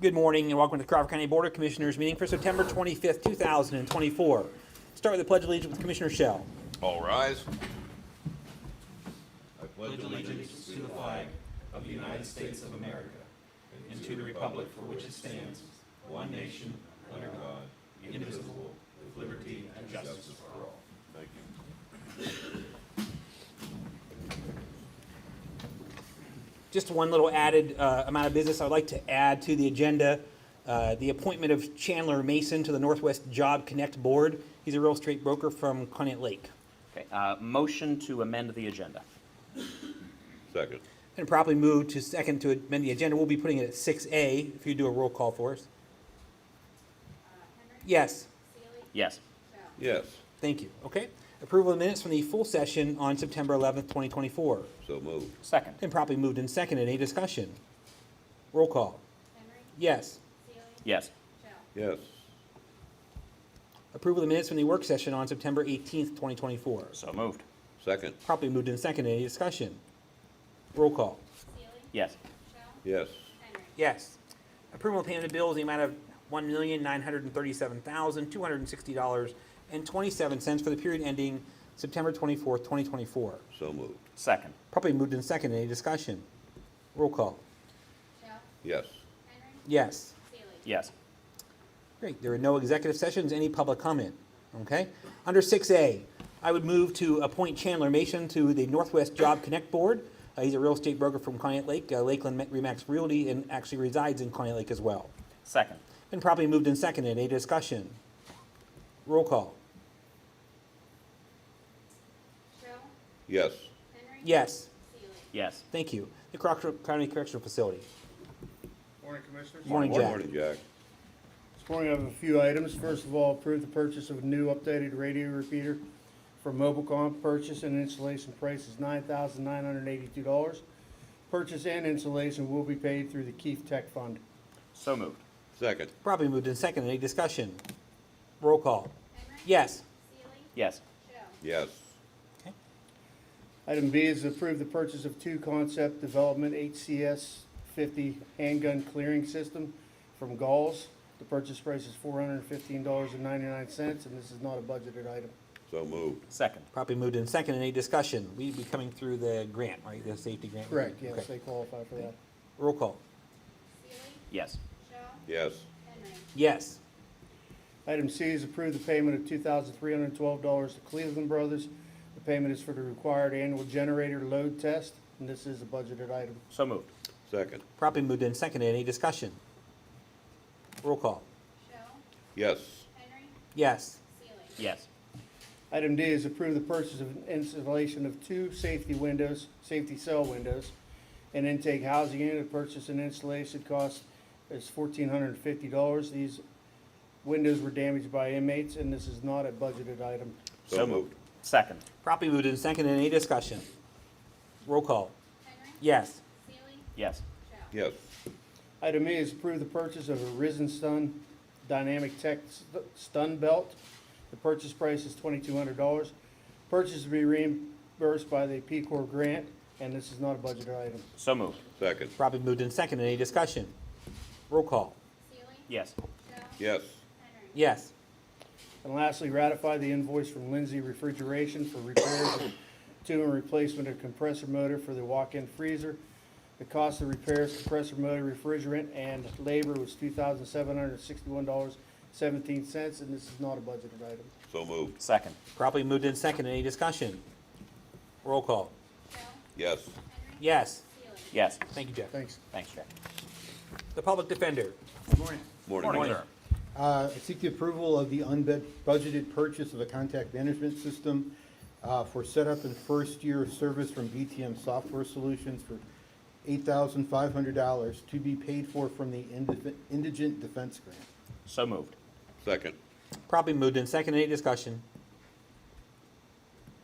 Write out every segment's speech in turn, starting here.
Good morning and welcome to the Crawford County Board of Commissioners meeting for September 25th, 2024. Start with the Pledge of Allegiance with Commissioner Shell. All rise. I pledge allegiance to the flag of the United States of America and to the republic for which it stands, one nation, under God, indivisible, with liberty and justice for all. Thank you. Just one little added amount of business I'd like to add to the agenda. The appointment of Chandler Mason to the Northwest Job Connect Board. He's a real estate broker from Conneaut Lake. Okay, motion to amend the agenda. Second. And properly moved to second to amend the agenda. We'll be putting it at 6A if you do a roll call for us. Henry? Yes. Seeley? Yes. Shell? Yes. Thank you. Okay. Approval of the minutes from the full session on September 11th, 2024. So moved. Second. And properly moved and seconded. Any discussion? Roll call. Henry? Yes. Seeley? Yes. Shell? Yes. Approval of the minutes from the work session on September 18th, 2024. So moved. Second. Properly moved and seconded. Any discussion? Roll call. Seeley? Yes. Shell? Yes. Henry? Yes. Approval of payment of bills in the amount of $1,937,260.27 for the period ending September 24th, 2024. So moved. Second. Properly moved and seconded. Any discussion? Roll call. Shell? Yes. Henry? Yes. Seeley? Yes. Great. There are no executive sessions. Any public comment? Okay. Under 6A, I would move to appoint Chandler Mason to the Northwest Job Connect Board. He's a real estate broker from Conneaut Lake, Lakeland Remax Realty, and actually resides in Conneaut Lake as well. Second. Been properly moved and seconded. Any discussion? Roll call. Shell? Yes. Henry? Yes. Seeley? Yes. Thank you. The Crawford County Correctional Facility. Morning, Commissioners. Morning, Jack. Morning, Jack. This morning I have a few items. First of all, approve the purchase of a new updated radio repeater from Mobilecom. Purchase and installation price is $9,982. Purchase and installation will be paid through the Keefe Tech Fund. So moved. Second. Probably moved and seconded. Any discussion? Roll call. Henry? Yes. Seeley? Yes. Shell? Yes. Item B is approve the purchase of two Concept Development HCS 50 handgun clearing system from Galls. The purchase price is $415.99, and this is not a budgeted item. So moved. Second. Probably moved and seconded. Any discussion? We'd be coming through the grant, right? The safety grant? Correct, yes, Okay. they qualify for that. Roll call. Seeley? Yes. Shell? Yes. Henry? Yes. Item C is approve the payment of $2,312 to Cleveland Brothers. The payment is for the required annual generator load test, and this is a budgeted item. So moved. Second. Probably moved and seconded. Any discussion? Roll call. Shell? Yes. Henry? Yes. Seeley? Yes. Item D is approve the purchase of installation of two safety cell windows, and intake housing unit. The purchase and installation cost is $1,450. These windows were damaged by inmates, and this is not a budgeted item. So moved. Second. Probably moved and seconded. Any discussion? Roll call. Henry? Yes. Seeley? Yes. Shell? Yes. Item E is approve the purchase of a Risen Stun Dynamic Tech Stun Belt. The purchase price is $2,200. Purchase to be reimbursed by the P Corps grant, and this is not a budgeted item. So moved. Second. Probably moved and seconded. Any discussion? Roll call. Seeley? Yes. Shell? Yes. Henry? Yes. And lastly, ratify the invoice from Lindsay Refrigeration for repairs to and replacement of compressor motor for the walk-in freezer. The cost of repairs, compressor motor, refrigerant, and labor was $2,761.17, and this is not a budgeted item. So moved. Second. Probably moved and seconded. Any discussion? Roll call. Shell? Yes. Henry? Yes. Seeley? Yes. Thank you, Jeff. Thanks. Thanks, Jack. The Public Defender. Morning. Morning. Morning, sir. I seek the approval of the unbudgeted purchase of a contact management system for setup and first year of service from BTM Software Solutions for $8,500 to be paid for from the Indigent Defense Grant. So moved. Second. Probably moved and seconded. Any discussion?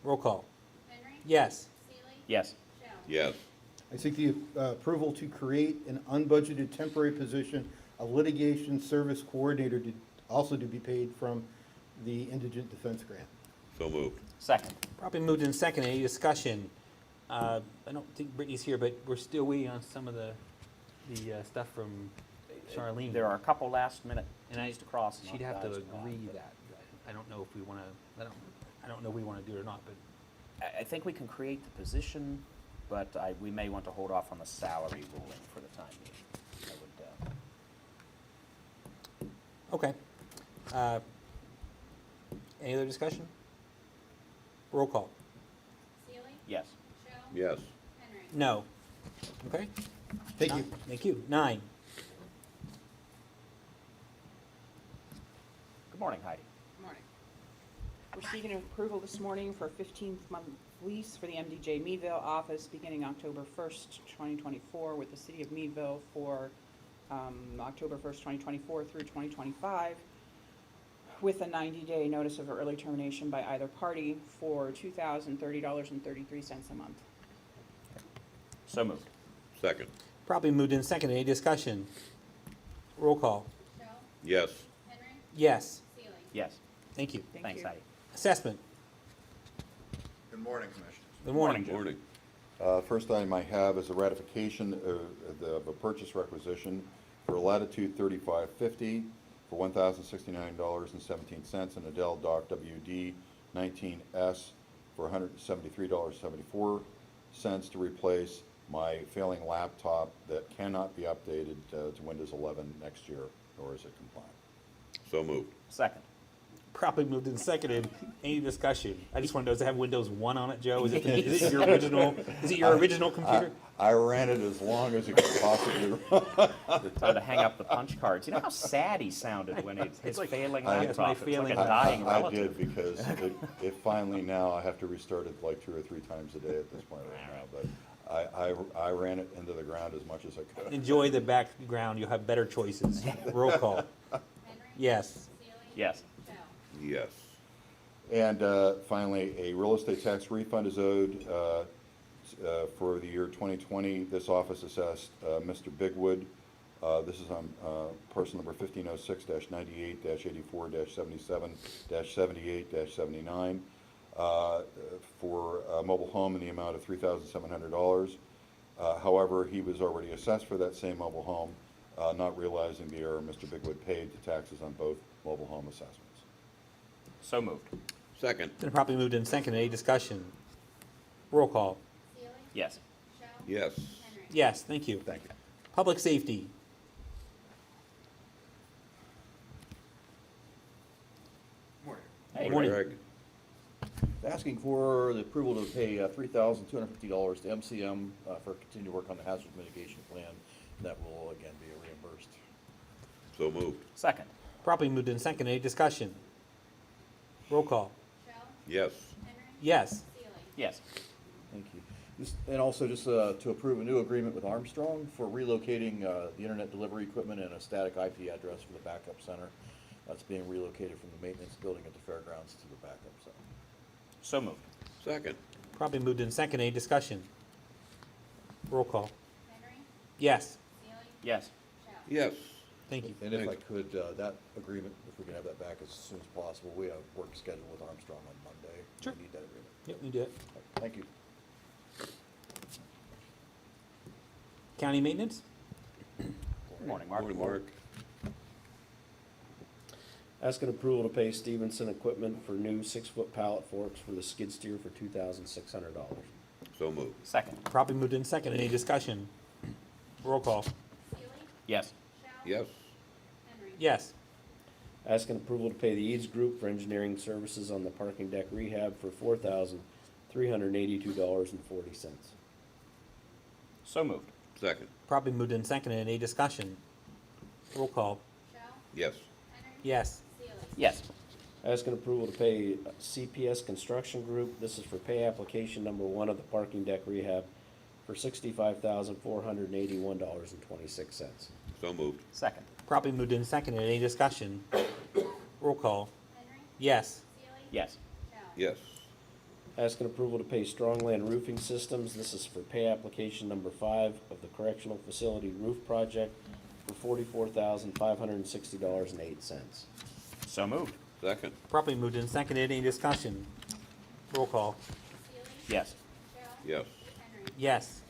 Roll call. Henry? Yes. Seeley? Yes. Shell? Yes. I seek the approval to create an unbudgeted temporary position, a litigation service coordinator, also to be paid from the Indigent Defense Grant. So moved. Second. Probably moved and seconded. Any discussion? I don't think Brittany's here, but we're still waiting on some of the stuff from Charlene. There are a couple last-minute And I, T's to cross. and she'd have to i's dot, agree but that. I don't know if we wanna, I don't know if we wanna do it or not, but I think we can create the position, but we may want to hold off on the salary ruling for the time being. I would, okay. Any other discussion? Roll call. Seely, yes. Shell, Yes. Henry. No. Okay, Thank you. thank you. 9. Good morning, Heidi. Morning. We're seeking approval this morning for a 15-month lease for the MDJ Meadville office beginning October 1st, 2024, with the city of Meadville for October 1st, 2024 through 2025, with a 90-day notice of early termination by either party for $2,030.33 a month. So moved. Second. Probably moved in second. Any discussion? Roll call. Shell, Yes. Henry. Yes. Seely. Yes. Thank you. Thank Thanks, you. Heidi. Assessment. Good morning, Commissioners. Good morning. Jim. Morning. First item I have is a ratification of a purchase requisition for Latitude 3550 for $1,069.17 and a Dell Dock WD 19S for $173.74 to replace my failing laptop that cannot be updated to Windows 11 next year, nor is it compliant. So moved. Second. Probably moved in seconded. Any discussion? I just want to know, does it have Windows 1 on it, Joe? Is it your original, is it your original computer? I ran it as long as it could possibly run. Time to hang up the punch cards. You know how sad he sounded when his like, failing I- laptop. It's my It's like a failing dying I relative. did, because it finally now, I have to restart it like 2 or 3 times a day at this point right now, but I ran it into the ground as much as I could. Enjoy the background. You'll have better choices. Roll call. Henry. Yes. Seely. Yes. Shell. Yes. And finally, a real estate tax refund is owed for the year 2020. This office assessed Mr. Bigwood. This is on parcel number 1506-98-84-77-78-79 for a mobile home in the amount of $3,700. However, he was already assessed for that same mobile home, not realizing the error. Mr. Bigwood paid the taxes on both mobile home assessments. So moved. Second. Then probably moved in second. Any discussion? Roll call. Seely. Yes. Shell. Yes. Henry. Yes, thank you. Thank you. Public safety. Hey, Morning. Greg. Asking for the approval to pay $3,250 to MCM for continued work on the hazard mitigation plan. That will again be reimbursed. So moved. Second. Probably moved in second. Any discussion? Roll call. Shell. Yes. Henry. Yes. Seely. Yes. Thank you. And also just to approve a new agreement with Armstrong for relocating the internet delivery equipment and a static IP address for the backup center. That's being relocated from the maintenance building at the fairgrounds to the backup center. So moved. Second. Probably moved in second. Any discussion? Roll call. Henry. Yes. Seely. Yes. Shell. Yes. Thank you. And if I Thanks. could, that agreement, if we can have that back as soon as possible, we have work scheduled with Armstrong on Monday. Sure. We need that agreement. Yep, we do it. Thank you. County maintenance? Good morning, Mark. Morning, Mark. Asking approval to pay Stevenson Equipment for new 6-foot pallet forks for the skid steer for $2,600. So moved. Second. Probably moved in second. Any discussion? Roll call. Seely. Yes. Shell. Yes. Henry. Yes. Asking approval to pay the Eads Group for engineering services on the parking deck rehab for $4,382.40. So moved. Second. Probably moved in second. Any discussion? Roll call. Shell. Yes. Henry. Yes. Seely. Yes. Asking approval to pay CPS Construction Group, this is for pay application number 1 of the parking deck rehab for $65,481.26. So moved. Second. Probably moved in second. Any discussion? Roll call. Henry. Yes. Seely. Yes. Shell. Yes. Asking approval to pay Strongland Roofing Systems, this is for pay application number 5 of the correctional facility roof project for $44,560.08. So moved. Second. Probably moved in second. Any discussion? Roll call. Seely. Yes. Shell. Yes. Henry. Yes.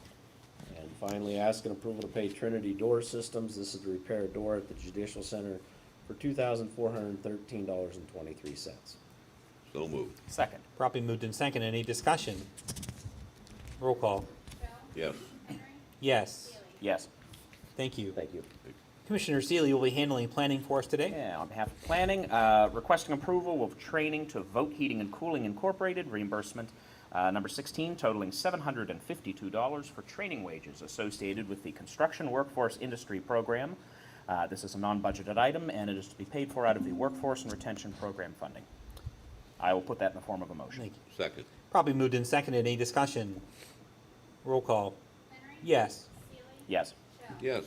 And Finally, asking approval to pay Trinity Door Systems. This is to repair a door at the Judicial Center for $2,413.23. So moved. Second. Properly moved in second. Any discussion? Roll call. Joe? Yes. Henry? Yes. Seeley? Yes. Thank you. Thank you. Commissioner Seeley will be handling planning for us today. Yeah, on behalf of planning, requesting approval of training to Vote Heating and Cooling Incorporated, reimbursement number 16 totaling $752 for training wages associated with the Construction Workforce Industry Program. This is a non-budgeted item, and it is to be paid for out of the Workforce and Retention Program funding. I will put that in the form of a motion. Thank you. Second. Probably moved in second. Any discussion? Roll call. Henry? Yes. Seeley? Yes. Joe? Yes.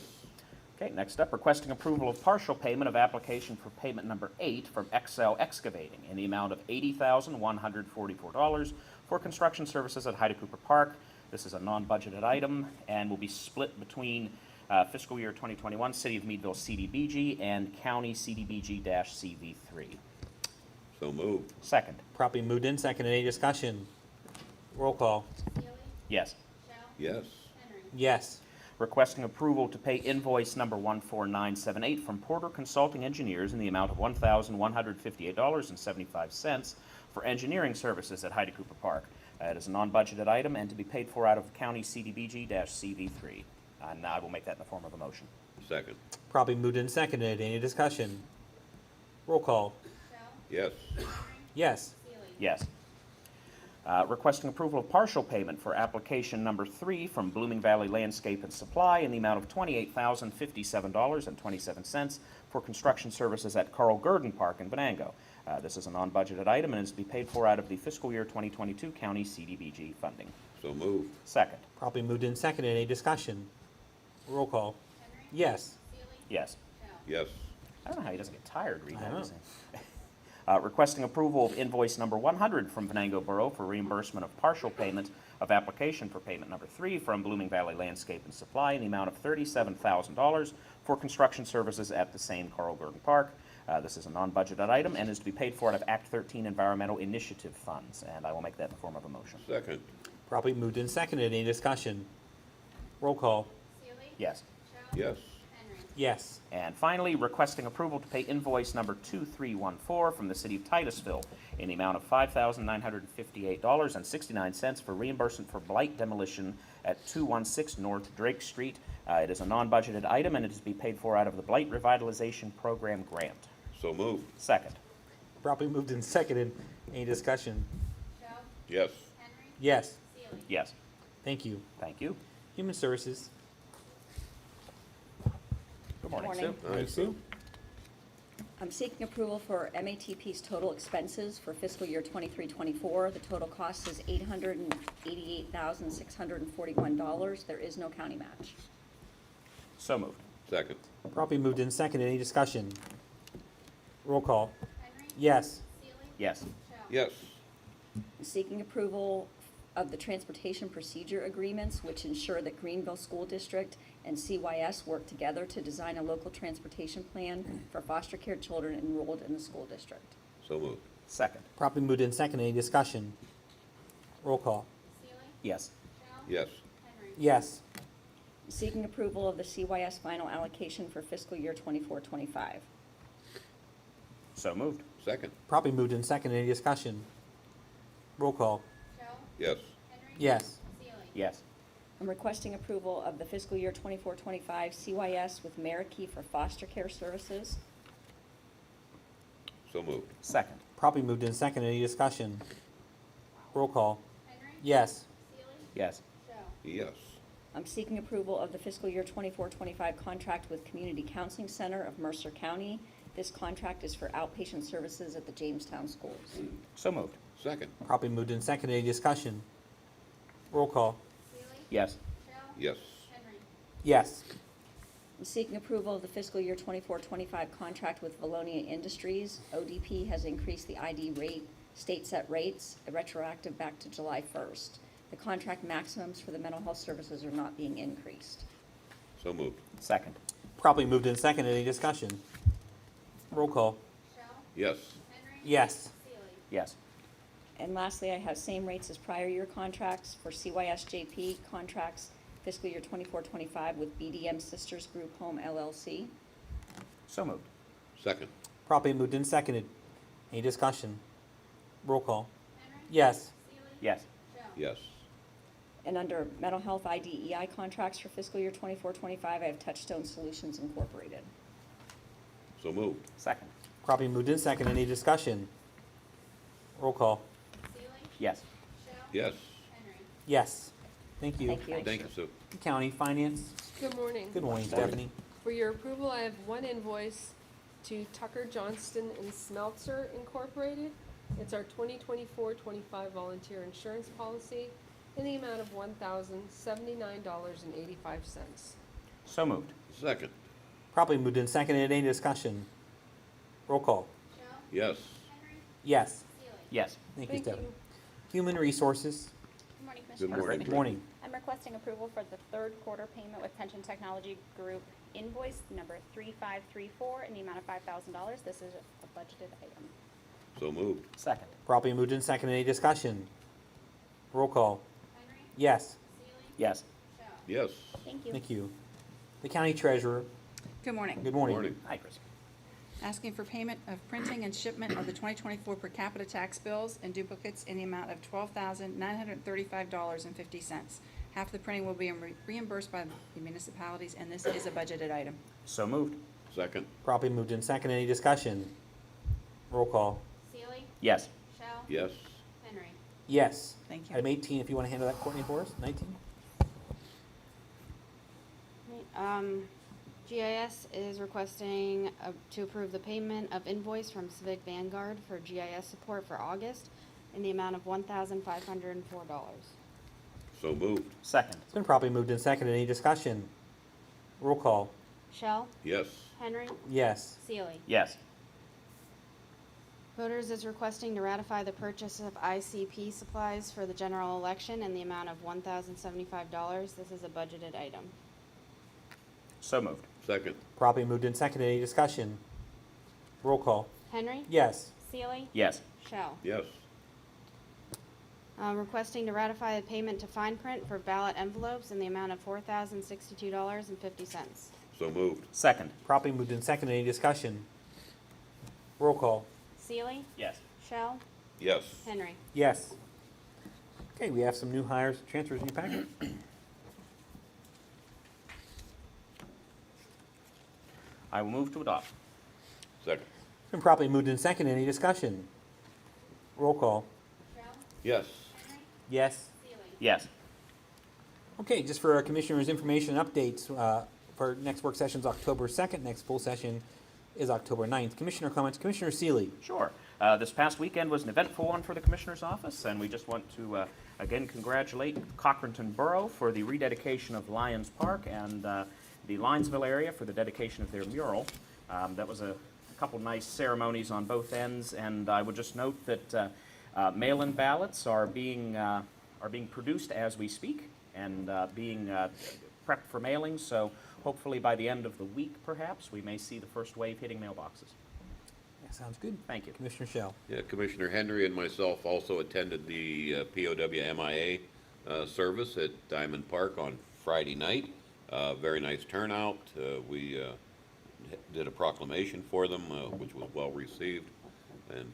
Okay, next up, requesting approval of partial payment of application for payment number 8 from Excel Excavating in the amount of $80,144 for construction services at Haida Cooper Park. This is a non-budgeted item and will be split between fiscal year 2021 City of Meadville CDBG and County CDBG-CV3. So moved. Second. Properly moved in second. Any discussion? Roll call. Seeley? Yes. Joe? Yes. Henry? Yes. Requesting approval to pay invoice number 14978 from Porter Consulting Engineers in the amount of $1,158.75 for engineering services at Haida Cooper Park. It is a non-budgeted item and to be paid for out of County CDBG-CV3. And I will make that in the form of a motion. Second. Probably moved in second. Any discussion? Roll call. Joe? Yes. Henry? Yes. Seeley? Yes. Requesting approval of partial payment for application number 3 from Blooming Valley Landscape and Supply in the amount of $28,057.27 for construction services at Carl Gurdon Park in Venango. This is a non-budgeted item and is to be paid for out of the fiscal year 2022 County CDBG funding. So moved. Second. Probably moved in second. Any discussion? Roll call. Henry? Yes. Seeley? Yes. Joe? Yes. I don't know how he doesn't get tired reading I that. know. does he? Requesting approval of invoice number 100 from Venango Borough for reimbursement of partial payment of application for payment number 3 from Blooming Valley Landscape and Supply in the amount of $37,000 for construction services at the same Carl Gurdon Park. This is a non-budgeted item and is to be paid for out of Act 13 Environmental Initiative funds, and I will make that in the form of a motion. Second. Probably moved in second. Any discussion? Roll call. Seeley? Yes. Joe? Yes. Henry? Yes. And finally, requesting approval to pay invoice number 2314 from the City of Titusville in the amount of $5,958.69 for reimbursement for blight demolition at 216 North Drake Street. It is a non-budgeted item and it is to be paid for out of the Blight Revitalization Program grant. So moved. Second. Probably moved in second. Any discussion? Joe? Yes. Henry? Yes. Seeley? Yes. Thank you. Thank you. Human Services. Good morning, Morning. Sue. All right, Sue. I'm seeking approval for MATP's total expenses for fiscal year 23-24. The total cost is $888,641. There is no county match. So moved. Second. Probably moved in second. Any discussion? Roll call. Henry? Yes. Seeley? Yes. Joe? Yes. I'm seeking approval of the transportation procedure agreements, which ensure that Greenville School District and CYS work together to design a local transportation plan for foster care children enrolled in the school district. So moved. Second. Probably moved in second. Any discussion? Roll call. Seeley? Yes. Joe? Yes. Henry? Yes. I'm seeking approval of the CYS final allocation for fiscal year 24-25. So moved. Second. Probably moved in second. Any discussion? Roll call. Joe? Yes. Henry? Yes. Seeley? Yes. I'm requesting approval of the fiscal year 24-25 CYS with Marikey for foster care services. So moved. Second. Probably moved in second. Any discussion? Roll call. Henry? Yes. Seeley? Yes. Joe? Yes. I'm seeking approval of the fiscal year 24-25 contract with Community Counseling Center of Mercer County. This contract is for outpatient services at the Jamestown schools. So moved. Second. Probably moved in second. Any discussion? Roll call. Seeley? Yes. Joe? Yes. Henry? Yes. I'm seeking approval of the fiscal year 24-25 contract with Valonia Industries. ODP has increased the ID rate, state set rates, retroactive back to July 1st. The contract maximums for the mental health services are not being increased. So moved. Second. Probably moved in second. Any discussion? Roll call. Joe? Yes. Henry? Yes. Seeley? Yes. And lastly, I have same rates as prior year contracts for CYSJP contracts fiscal year 24-25 with BDM Sisters Group Home LLC. So moved. Second. Properly moved and seconded. Any discussion? Roll call. Henry. Yes. Seeley. Yes. Shell. Yes. And under mental health IDEI contracts for fiscal year 24-25, I have Touchstone Solutions Incorporated. So moved. Second. Properly moved and seconded. Any discussion? Roll call. Seeley. Yes. Shell. Yes. Henry. Yes. Thank you. Thank you. Thank you, Sue. County Finance. Good morning. Good morning, Stephanie. For your approval, I have one invoice to Tucker Johnston and Smeltzer Incorporated. It's our 2024-25 volunteer insurance policy in the amount of $1,079.85. So moved. Second. Properly moved and seconded. Any discussion? Roll call. Shell. Yes. Henry. Yes. Seeley. Yes. Thank you, Thank Stephanie. you. Human Resources. Good morning, Good Commissioners. morning. Good morning. I'm requesting approval for the third quarter payment with Pension Technology Group invoice number 3534 in the amount of $5,000. This is a budgeted item. So moved. Second. Properly moved and seconded. Any discussion? Roll call. Henry. Yes. Seeley. Yes. Shell. Yes. Thank you. Thank you. The County Treasurer. Good morning. Good morning. Morning. Hi, Chris. Asking for payment of printing and shipment of the 2024 per capita tax bills and duplicates in the amount of $12,935.50. Half the printing will be reimbursed by the municipalities, and this is a budgeted item. So moved. Second. Properly moved and seconded. Any discussion? Roll call. Seeley. Yes. Shell. Yes. Henry. Yes. Thank you. Item 18, if you want to handle that, Courtney, for us. 19? GIS is requesting to approve the payment of invoice from Civic Vanguard for GIS support for August in the amount of $1,504. So moved. Second. It's been properly moved and seconded. Any discussion? Roll call. Shell. Yes. Henry. Yes. Seeley. Yes. Voters is requesting to ratify the purchase of ICP supplies for the general election in the amount of $1,075. This is a budgeted item. So moved. Second. Properly moved and seconded. Any discussion? Roll call. Henry. Yes. Seeley. Yes. Shell. Yes. Requesting to ratify the payment to Fine Print for ballot envelopes in the amount of $4,062.50. So moved. Second. Properly moved and seconded. Any discussion? Roll call. Seeley. Yes. Shell. Yes. Henry. Yes. Okay, we have some new hires, transfers in your packet. I will move to adopt. Second. It's been properly moved and seconded. Any discussion? Roll call. Shell. Yes. Henry. Yes. Seeley. Yes. Okay, just for our commissioners' information and updates, for next work session's October 2nd, next full session is October 9th. Commissioner comments, Commissioner Seeley. Sure. This past weekend was an eventful one for the Commissioner's Office, and we just want to again congratulate Cochranton Borough for the rededication of Lions Park and the Linesville area for the dedication of their mural. That was a couple nice ceremonies on both ends, and I would just note that mail-in ballots are being produced as we speak and being prepped for mailing, so hopefully by the end of the week, perhaps, we may see the first wave hitting mailboxes. Yeah, sounds good. Thank you. Commissioner Shell. Yeah, Commissioner Henry and myself also attended the POW MIA service at Diamond Park on Friday night. Very nice turnout. We did a proclamation for them, which was well received. And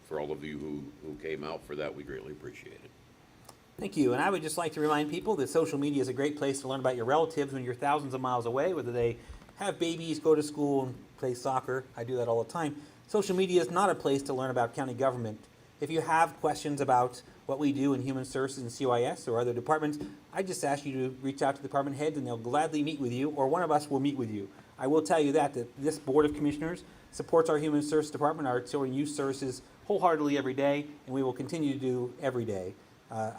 for all of you who came out for that, we greatly appreciate it. Thank you. And I would just like to remind people that social media is a great place to learn about your relatives when you're thousands of miles away, whether they have babies, go to school, and play soccer. I do that all the time. Social media is not a place to learn about county government. If you have questions about what we do in Human Services and CYS or other departments, I just ask you to reach out to the department heads and they'll gladly meet with you, or one of us will meet with you. I will tell you that this Board of Commissioners supports our Human Services Department, our Children and Youth Services wholeheartedly every day, and we will continue to do every day.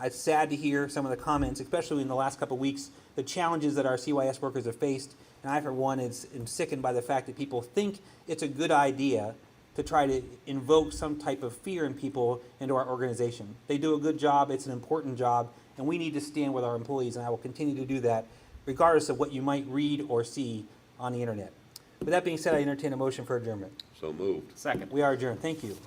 It's sad to hear some of the comments, especially in the last couple of weeks, the challenges that our CYS workers have faced. And I, for one, am sickened by the fact that people think it's a good idea to try to invoke some type of fear in people into our organization. They do a good job, it's an important job, and we need to stand with our employees, and I will continue to do that, regardless of what you might read or see on the internet. With that being said, I entertain a motion for adjournment. So moved. Second. We are adjourned. Thank you.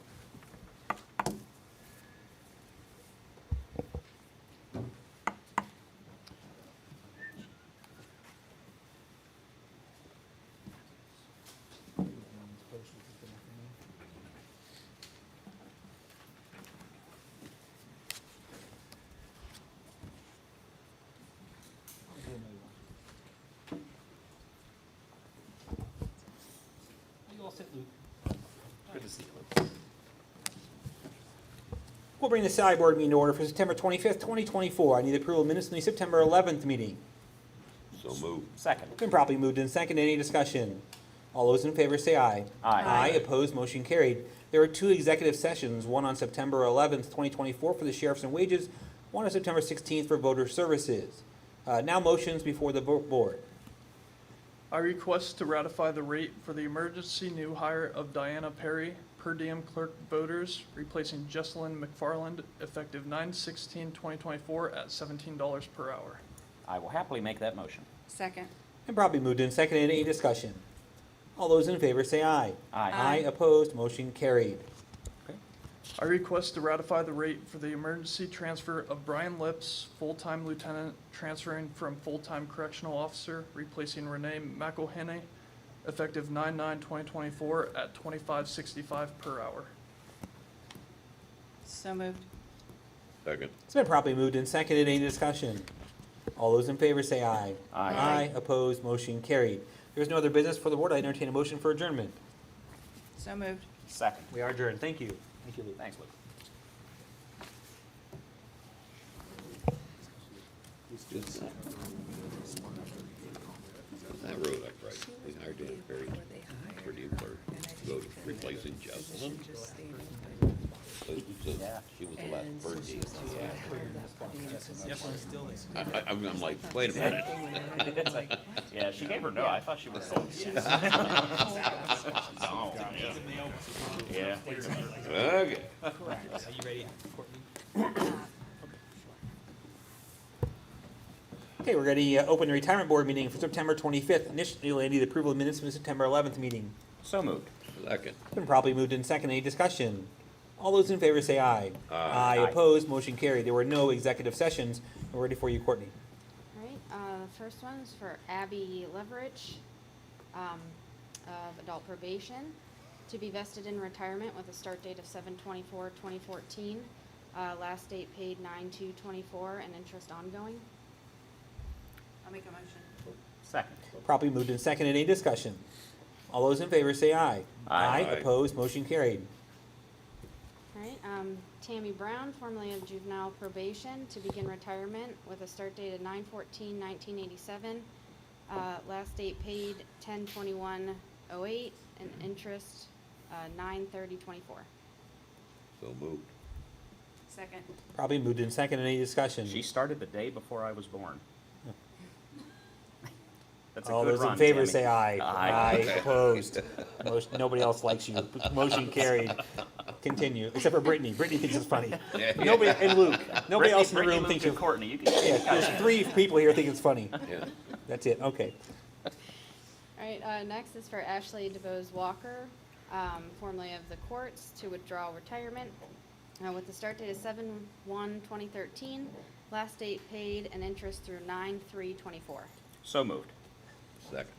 We'll bring the salary board meeting to order for September 25th, 2024. I need approval of minutes from the September 11th meeting. So moved. Second. Been properly moved and second. Any discussion? All those in favor say aye. Aye. Aye. Opposed, motion carried. There are two executive sessions, one on September 11th, 2024 for the sheriffs and wages, one on September 16th for voter services. Now motions before the board. I request to ratify the rate for the emergency new hire of Diana Perry, per diem clerk voters, replacing Jesselyn McFarland, effective 9/16/2024 at $17 per hour. I will happily make that motion. Second. And probably moved and seconded. Any discussion? All those in favor say aye. Aye. Aye. Opposed, motion carried. I request to ratify the rate for the emergency transfer of Brian Lips, full-time lieutenant, transferring from full-time correctional officer, replacing Renee McElhenney, effective 9/9/2024 at $25.65 per hour. So moved. Second. It's been properly moved and seconded. Any discussion? All those in favor say aye. Aye. Aye. Opposed, motion carried. There's no other business for the board. I entertain a motion for adjournment. So moved. Second. We are adjourned. Thank you. Thank you, Luke. Thanks, Luke. That road up right. They hired Dan Perry, per diem clerk, go to replacing Jesselyn. Yeah. She was the last person she had. I'm like, wait a minute. It's like, yeah, she gave her no. I thought she was sold. No. Yeah. Okay. Are you ready, Courtney? Okay, we're ready to open the retirement board meeting for September 25th. Initially, I need approval of minutes from the September 11th meeting. So moved. Second. Been probably moved in second. Any discussion? All those in favor say aye. Aye. Aye. Opposed, motion carried. There were no executive sessions. We're ready for you, Courtney. All right, the first one is for Abby Leverage, of adult probation, to be vested in retirement with a start date of 7/24/2014. Last date paid 9/2/24 and interest ongoing. I'll make a motion. Second. Properly moved in second. Any discussion? All those in favor say aye. Aye. Aye. Opposed, motion carried. All right, Tammy Brown, formerly of juvenile probation, to begin retirement with a start date of 9/14/1987. Last date paid 10/21/08 and interest 9/30/24. So moved. Second. Probably moved in second. Any discussion? She started the day before I was born. That's a All good those run, in favor Tammy. say aye. Aye. Opposed. Nobody else likes you. Motion carried. Continue, except for Brittany. Brittany thinks it's funny. Nobody, and Luke. Nobody else in the room Luke, thinks and it's. Courtney, you can. Yeah, there's 3 people here think it's funny. Yeah. That's it, okay. All right, next is for Ashley DeBose Walker, formerly of the courts, to withdraw retirement with the start date of 7/1/2013, last date paid and interest through 9/3/24. So moved. Second.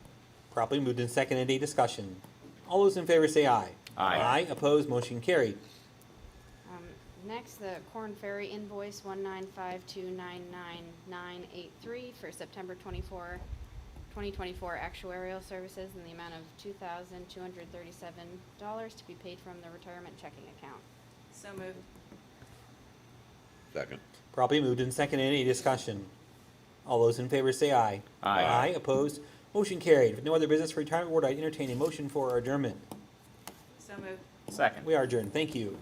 Properly moved in second. Any discussion? All those in favor say aye. Aye. Aye. Opposed, motion carried. Next, the Corn Ferry invoice 195299983 for September 2024 actuarial services in the amount of $2,237 to be paid from the retirement checking account. So moved. Second. Properly moved in second. Any discussion? All those in favor say aye. Aye. Aye. Opposed, motion carried. With no other business for retirement board, I entertain a motion for adjournment. So moved. Second. We are adjourned. Thank you.